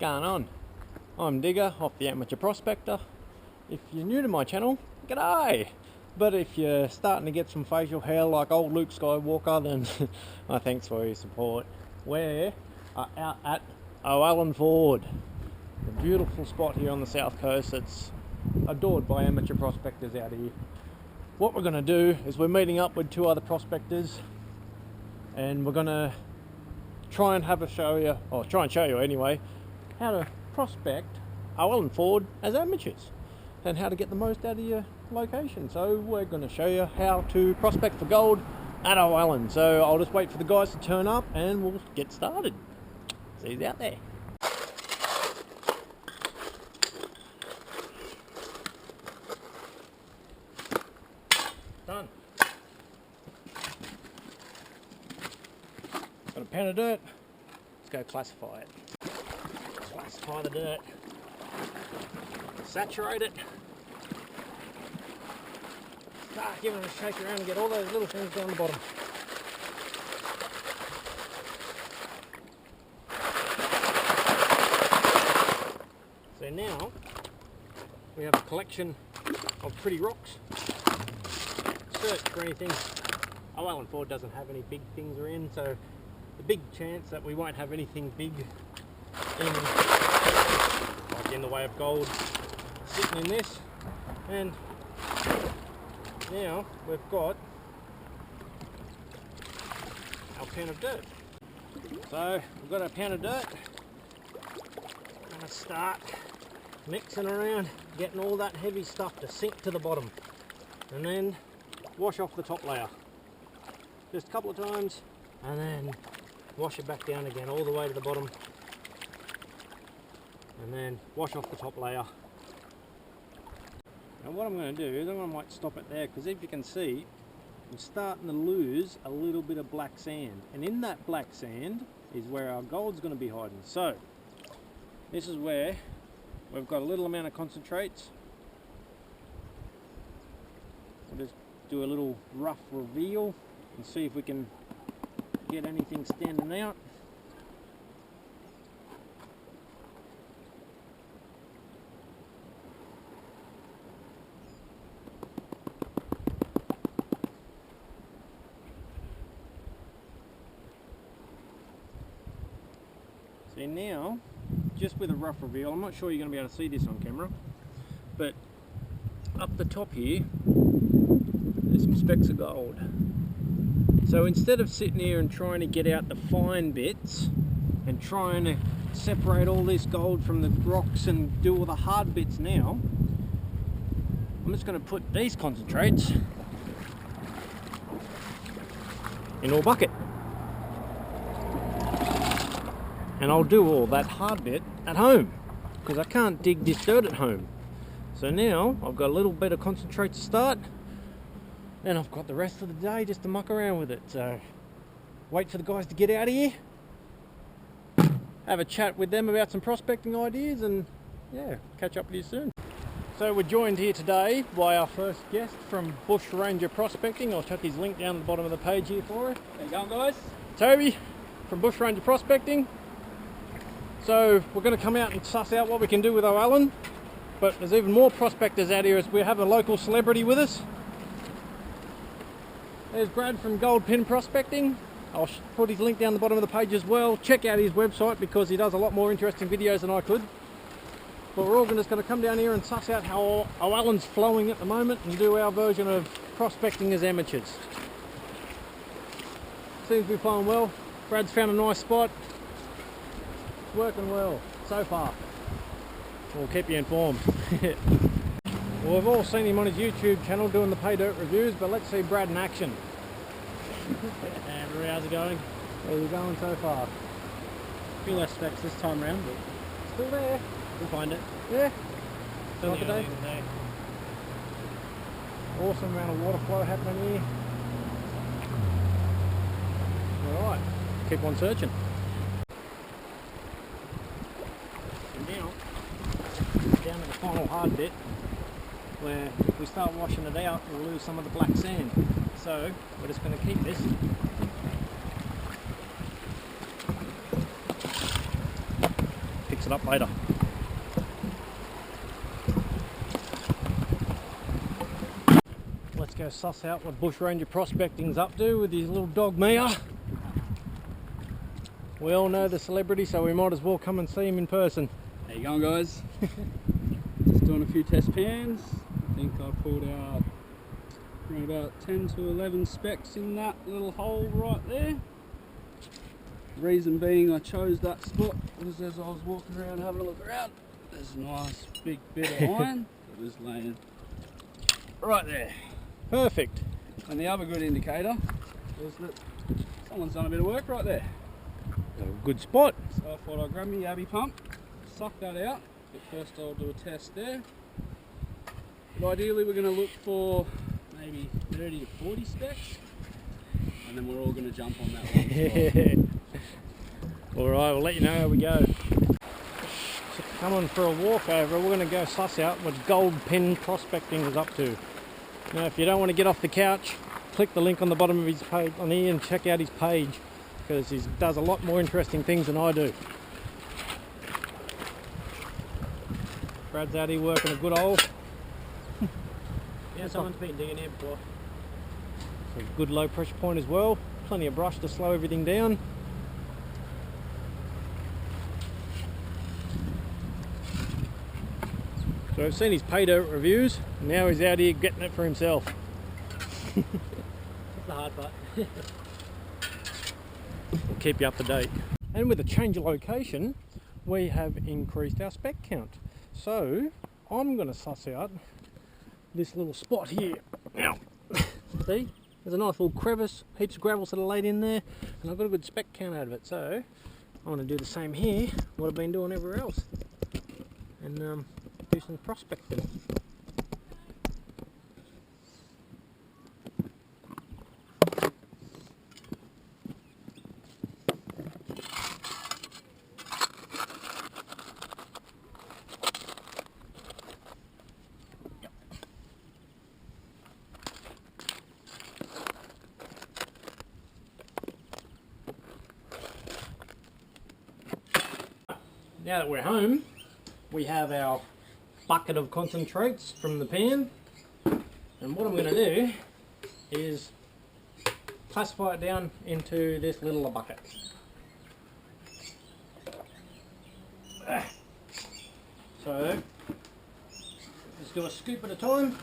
going on? I'm Digger off the Amateur Prospector. If you're new to my channel, g'day! But if you're starting to get some facial hair like old Luke Skywalker, then thanks for your support. We're out at Oallen Forde, a beautiful spot here on the south coast. It's adored by amateur prospectors out here. What we're going to do is we're meeting up with two other prospectors, and we're going to try and show you anyway, how to prospect Oallen Forde as amateurs and how to get the most out of your location. So we're going to show you how to prospect for gold at Oallen. So I'll just wait for the guys to turn up and we'll get started. See you out there. Done. Got a pound of dirt. Let's go classify it. Classify the dirt. Saturate it. Start giving it a shake around and get all those little things down the bottom. So now we have a collection of pretty rocks. Search for anything. Oallen Forde doesn't have any big things around, so the big chance that we won't have anything big in the way of gold sitting in this. And now we've got our pound of dirt. So we've got our pound of dirt. I'm going to start mixing around, getting all that heavy stuff to sink to the bottom, and then wash off the top layer just a couple of times, and then wash it back down again all the way to the bottom, and then wash off the top layer. Now what I'm going to do is I might stop it there, because if you can see, I'm starting to lose a little bit of black sand, and in that black sand is where our gold's going to be hiding. So this is where we've got a little amount of concentrates. We'll just do a little rough reveal and see if we can get anything standing out. See now, just with a rough reveal, I'm not sure you're going to be able to see this on camera, but up the top here, there's some specks of gold. So instead of sitting here and trying to get out the fine bits and trying to separate all this gold from the rocks and do all the hard bits now, I'm just going to put these concentrates in a bucket. And I'll do all that hard bit at home, because I can't dig this dirt at home. So now I've got a little bit of concentrate to start, and I've got the rest of the day just to muck around with it. So wait for the guys to get out of here, have a chat with them about some prospecting ideas, and yeah, catch up with you soon. So we're joined here today by our first guest from BushRanger Prospecting. I'll chuck his link down the bottom of the page here for you. How you going, guys? Toby from BushRanger Prospecting. So we're going to come out and suss out what we can do with Oallen, but there's even more prospectors out here as we have a local celebrity with us. There's Brad from GoldPin Prospecting. I'll put his link down the bottom of the page as well. Check out his website because he does a lot more interesting videos than I could. But we're all just going to come down here and suss out how Oallen's flowing at the moment and do our version of prospecting as amateurs. Seems to be flowing well. Brad's found a nice spot. Working well so far. We'll keep you informed. Well, we've all seen him on his YouTube channel doing the pay dirt reviews, but let's see Brad in action. Andrew, how's it going? How's it going so far? A few less specs this time around, but Still there. we'll find it. Yeah. Still Like a day. Awesome amount of water flow happening here. Alright, keep on searching. Now, down to the final hard bit, where if we start washing it out, we'll lose some of the black sand. So we're just going to keep this up later. Let's go suss out what BushRanger Prospecting's up to with his little dog Mia. We all know the celebrity, so we might as well come and see him in person. How you going, guys? Just doing a few test pans. I think I pulled out around about 10 to 11 specs in that little hole right there. Reason being I chose that spot because as I was walking around having a look around, there's a nice big bit of iron that was laying right there. Perfect. And the other good indicator was that someone's done a bit of work right there. A good spot. So I thought I'd grab my yabby pump, suck that out, but first I'll do a test there. But ideally we're going to look for maybe 30 to 40 specs, and then we're all going to jump on that one. Alright, we'll let you know how we go. So coming for a walk over, we're going to go suss out what GoldPin Prospecting is up to. Now if you don't want to get off the couch, click the link on the bottom of his page on here and check out his page, because he does a lot more interesting things than I do. Brad's out here working a good hole. Yeah, someone's been digging here before. So good low pressure point as well. Plenty of brush to slow everything down. So I've seen his pay dirt reviews, and now he's out here getting it for himself. That's the hard part. We'll keep you up to date. And with a change of location, we have increased our spec count. So I'm going to suss out this little spot here. Now, see, there's a nice little crevice, heaps of gravel sort of laid in there, and I've got a good spec count out of it. So I want to do the same here, what I've been doing everywhere else, and do some prospecting. Now that we're home, we have our bucket of concentrates from the pan, and what I'm going to do is classify it down into this little bucket. So just do a scoop at a time.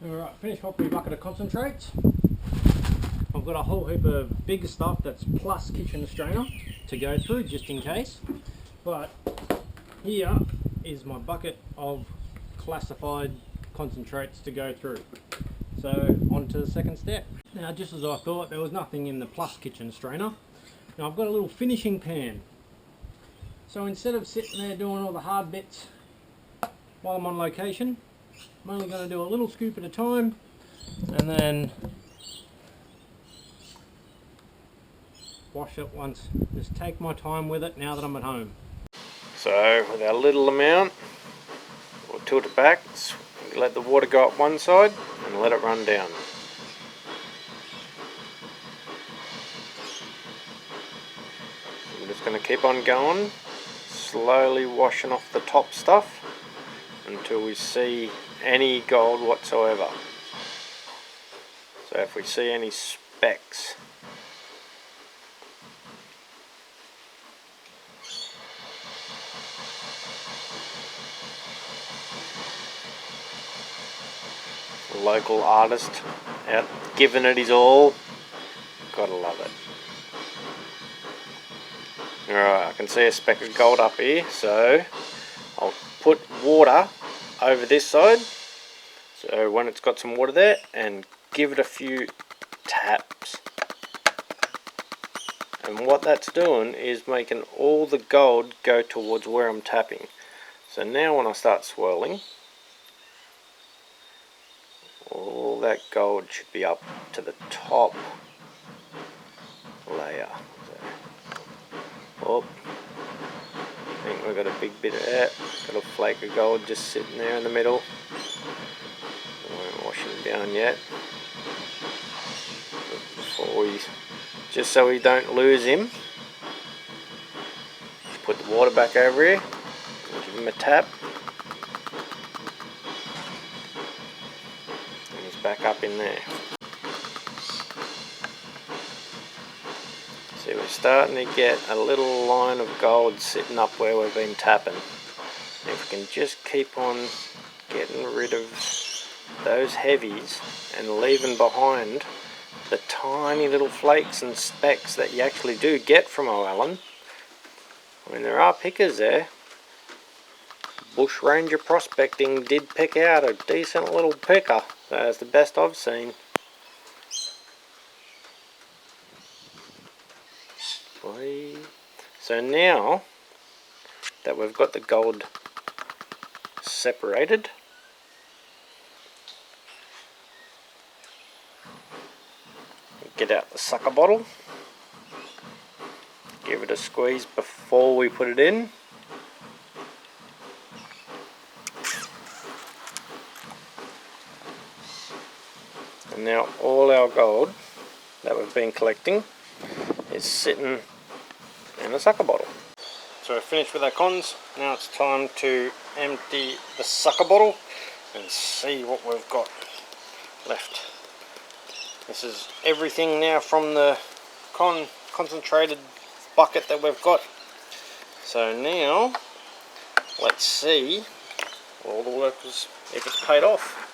Alright, finished off my bucket of concentrates. I've got a whole heap of big stuff that's plus kitchen strainer to go through just in case. But here is my bucket of classified concentrates to go through. So on to the second step. Now just as I thought, there was nothing in the plus kitchen strainer. Now I've got a little finishing pan. So instead of sitting there doing all the hard bits while I'm on location, I'm only going to do a little scoop at a time, and then wash it once. Just take my time with it now that I'm at home. So with our little amount, we'll tilt it back, let the water go up one side and let it run down. I'm just going to keep on going, slowly washing off the top stuff until we see any gold whatsoever. So if we see any specks, local artist out giving it his all, gotta love it. Alright, I can see a speck of gold up here, so I'll put water over this side, so when it's got some water there, and give it a few taps. And what that's doing is making all the gold go towards where I'm tapping. So now when I start swirling, all that gold should be up to the top layer. Oh, I think we've got a big bit of that. Got a flake of gold just sitting there in the middle. I won't wash him down yet. Before we, just so we don't lose him, put the water back over here. Give him a tap. And he's back up in there. See, we're starting to get a little line of gold sitting up where we've been tapping. If we can just keep on getting rid of those heavies and leaving behind the tiny little flakes and specks that you actually do get from Oallen. I mean, there are pickers there. BushRanger Prospecting did pick out a decent little picker. That's the best I've seen. So now that we've got the gold separated, get out the sucker bottle, give it a squeeze before we put it in. And now all our gold that we've been collecting is sitting in a sucker bottle. So we're finished with our cons. Now it's time to empty the sucker bottle and see what we've got left. This is everything now from the concentrated bucket that we've got. So now let's see all the work was, if it's paid off.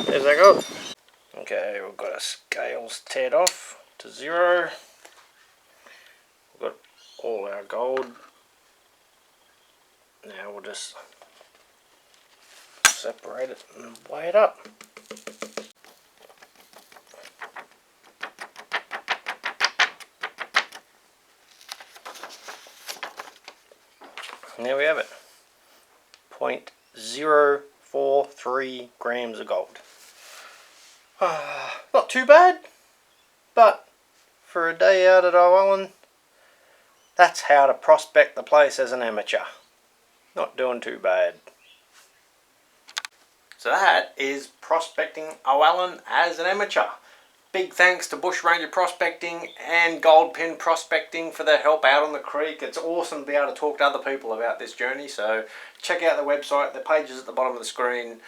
There's our gold. Okay, we've got our scales teared off to 0. We've got all our gold. Now we'll just separate it and weigh it up. And there we have it. 0.043 grams of gold. Not too bad, but for a day out at Oallen, that's how to prospect the place as an amateur. Not doing too bad. So that is prospecting Oallen as an amateur. Big thanks to BushRanger Prospecting and GoldPin Prospecting for their help out on the creek. It's awesome to be able to talk to other people about this journey. So check out the website, the page is at the bottom of the screen.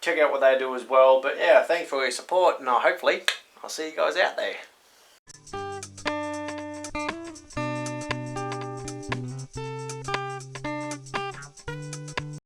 Check out what they do as well. But yeah, thanks for your support, and hopefully I'll see you guys out there.